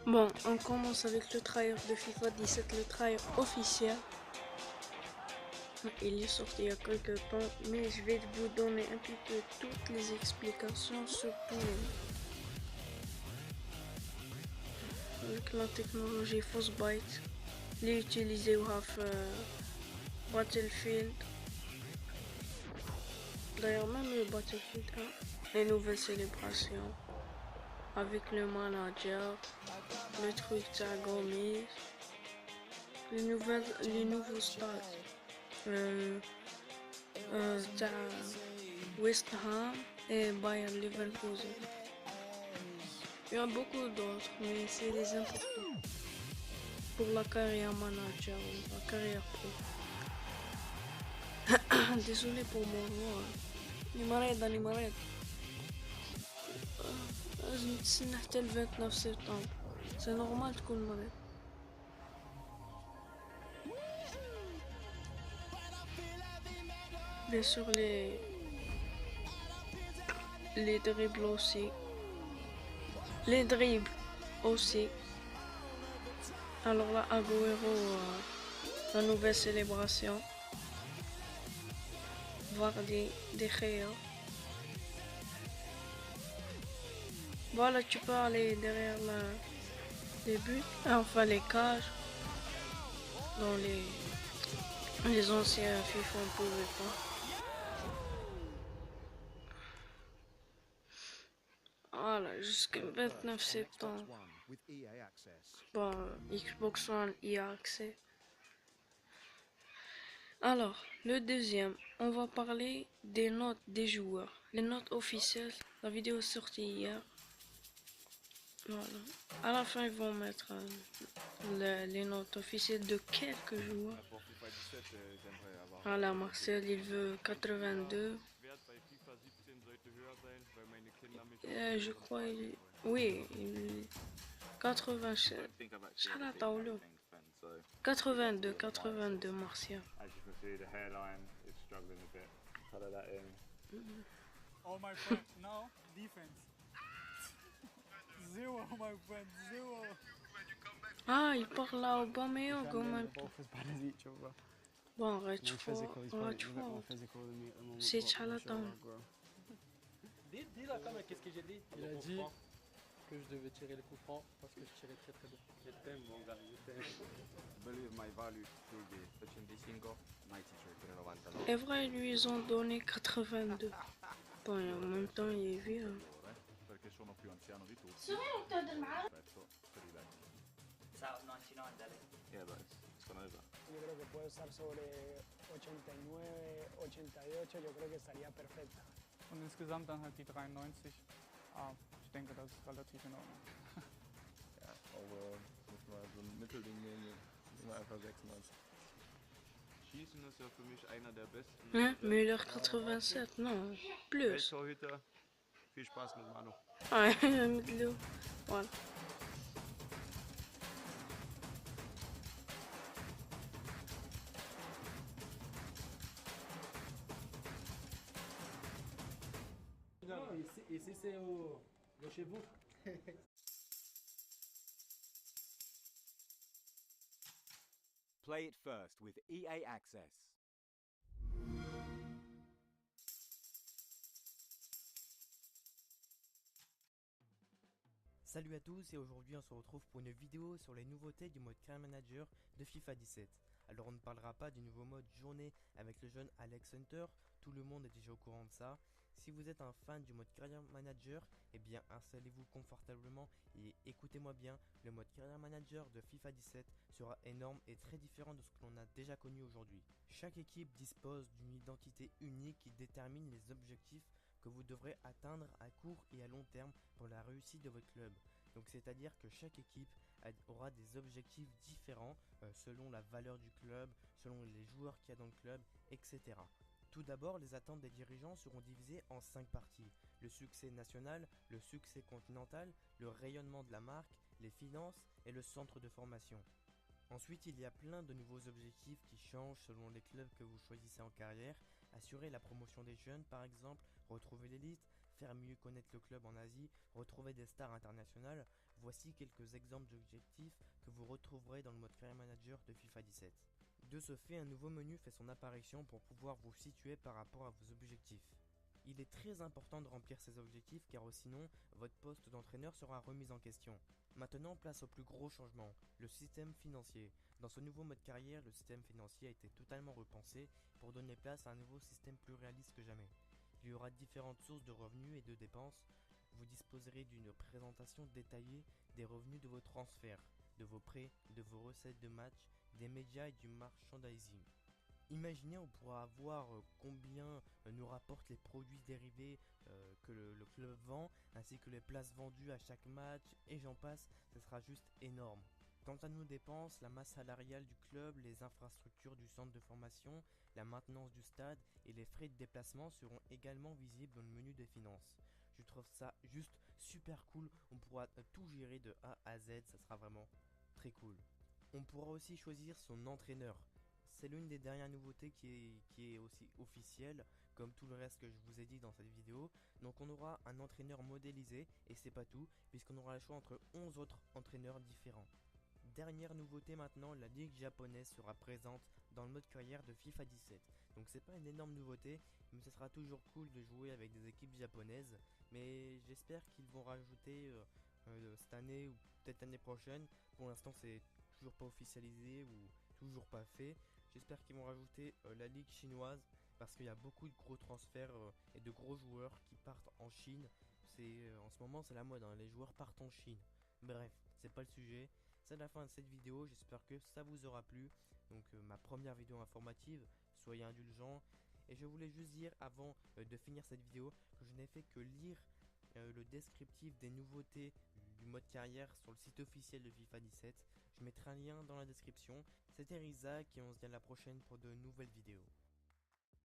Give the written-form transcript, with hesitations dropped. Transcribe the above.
Bon, on commence avec le trailer de FIFA 17, le trailer officiel. Il est sorti il y a quelques temps, mais je vais vous donner un petit peu toutes les explications sur tout. Avec la technologie Frostbite, il est utilisé au Battlefield. D'ailleurs, même le Battlefield 1, les nouvelles célébrations avec le manager, le truc de Gomez, les nouveaux stades. Euh, تاع West Ham et Bayern Leverkusen. Il y a beaucoup d'autres, mais c'est les importants pour la carrière manager ou la carrière pro. Désolé pour mon voix. اللي مريض لازم تستنى حتى ل 29 سبتمبر. سي نورمال تكون مريض. Bien sûr les dribbles aussi. Les dribbles aussi. Alors là, Agüero, la nouvelle célébration. Vardy, De Gea. Voilà, tu peux aller derrière les buts, enfin les cages. Dans les anciens FIFA, on pouvait pas. Voilà, jusqu'au 29 septembre. Bon, Xbox One y a accès. Alors, le deuxième, on va parler des notes des joueurs. Les notes officielles, la vidéo est sortie hier. Voilà. À la fin, ils vont mettre les notes officielles de quelques joueurs. Voilà, Marcel, il veut 82. Je crois, oui, 80. 82, 82, Martial. Oh my friend, now defense. Zero, my friend, zero. Ah, il parle à Aubameyang en même temps. Bon, arrête fort. C'est Chalatan. Dis là quand même qu'est-ce que j'ai dit. Il a dit que je devais tirer le coup franc parce que je tirais très très bien. Je t'aime mon gars, je t'aime. Believe my value should be 85, 93, 99. C'est vrai, lui, ils ont donné 82. Bon, et en même temps, il est vieux. Perché sono più anziano di tutti. صغير تقدر معاه Aspetto per i vecchi. 99 dale. Yeah, but it's gonna be. Yo creo que puede estar sobre 89, 88, yo creo que estaría perfecta. Und insgesamt dann halt die 93. Ich denke, das ist relativ in Ordnung. Ja, overall müssen wir so ein Mittelding nehmen. Sind wir einfach 96. Schießen ist ja für mich einer der besten. Hein? Müller 87, non, plus. Welttorhüter. Viel Spaß mit Manu. Ouais, Midlo. Voilà. Et si c'est chez vous. Play it first with EA Access. Salut à tous et aujourd'hui on se retrouve pour une vidéo sur les nouveautés du mode Career Manager de FIFA 17. Alors on ne parlera pas du nouveau mode journée avec le jeune Alex Hunter, tout le monde est déjà au courant de ça. Si vous êtes un fan du mode Career Manager, eh bien installez-vous confortablement et écoutez-moi bien, le mode Career Manager de FIFA 17 sera énorme et très différent de ce que l'on a déjà connu aujourd'hui. Chaque équipe dispose d'une identité unique qui détermine les objectifs que vous devrez atteindre à court et à long terme pour la réussite de votre club. Donc c'est-à-dire que chaque équipe aura des objectifs différents selon la valeur du club, selon les joueurs qu'il y a dans le club, etc. Tout d'abord, les attentes des dirigeants seront divisées en 5 parties. Le succès national, le succès continental, le rayonnement de la marque, les finances et le centre de formation. Ensuite, il y a plein de nouveaux objectifs qui changent selon les clubs que vous choisissez en carrière. Assurer la promotion des jeunes par exemple, retrouver l'élite, faire mieux connaître le club en Asie, retrouver des stars internationales, Voici quelques exemples d'objectifs que vous retrouverez dans le mode Career Manager de FIFA 17. De ce fait, un nouveau menu fait son apparition pour pouvoir vous situer par rapport à vos objectifs. Il est très important de remplir ces objectifs car sinon, votre poste d'entraîneur sera remis en question. Maintenant, place au plus gros changement, le système financier. Dans ce nouveau mode carrière, le système financier a été totalement repensé pour donner place à un nouveau système plus réaliste que jamais. Il y aura différentes sources de revenus et de dépenses. Vous disposerez d'une présentation détaillée des revenus de vos transferts, de vos prêts, de vos recettes de match, des médias et du merchandising. Imaginez, on pourra voir combien nous rapportent les produits dérivés que le club vend, ainsi que les places vendues à chaque match, et j'en passe, ce sera juste énorme. Quant à nos dépenses, la masse salariale du club, les infrastructures du centre de formation, la maintenance du stade et les frais de déplacement seront également visibles dans le menu des finances. Je trouve ça juste super cool, on pourra tout gérer de A à Z, ça sera vraiment très cool. On pourra aussi choisir son entraîneur. C'est l'une des dernières nouveautés qui est aussi officielle, comme tout le reste que je vous ai dit dans cette vidéo. Donc on aura un entraîneur modélisé, et c'est pas tout, puisqu'on aura le choix entre 11 autres entraîneurs différents. Dernière nouveauté maintenant, la ligue japonaise sera présente dans le mode carrière de FIFA 17. Donc c'est pas une énorme nouveauté, mais ce sera toujours cool de jouer avec des équipes japonaises. Mais j'espère qu'ils vont rajouter cette année ou peut-être l'année prochaine. Pour l'instant c'est toujours pas officialisé ou toujours pas fait. J'espère qu'ils vont rajouter la ligue chinoise parce qu'il y a beaucoup de gros transferts et de gros joueurs qui partent en Chine. En ce moment c'est la mode, hein, les joueurs partent en Chine. Bref, c'est pas le sujet. C'est la fin de cette vidéo, j'espère que ça vous aura plu. Donc ma première vidéo informative, soyez indulgents. Et je voulais juste dire avant de finir cette vidéo que je n'ai fait que lire le descriptif des nouveautés du mode carrière sur le site officiel de FIFA 17. Je mettrai un lien dans la description. C'était Rizak et on se dit à la prochaine pour de nouvelles vidéos.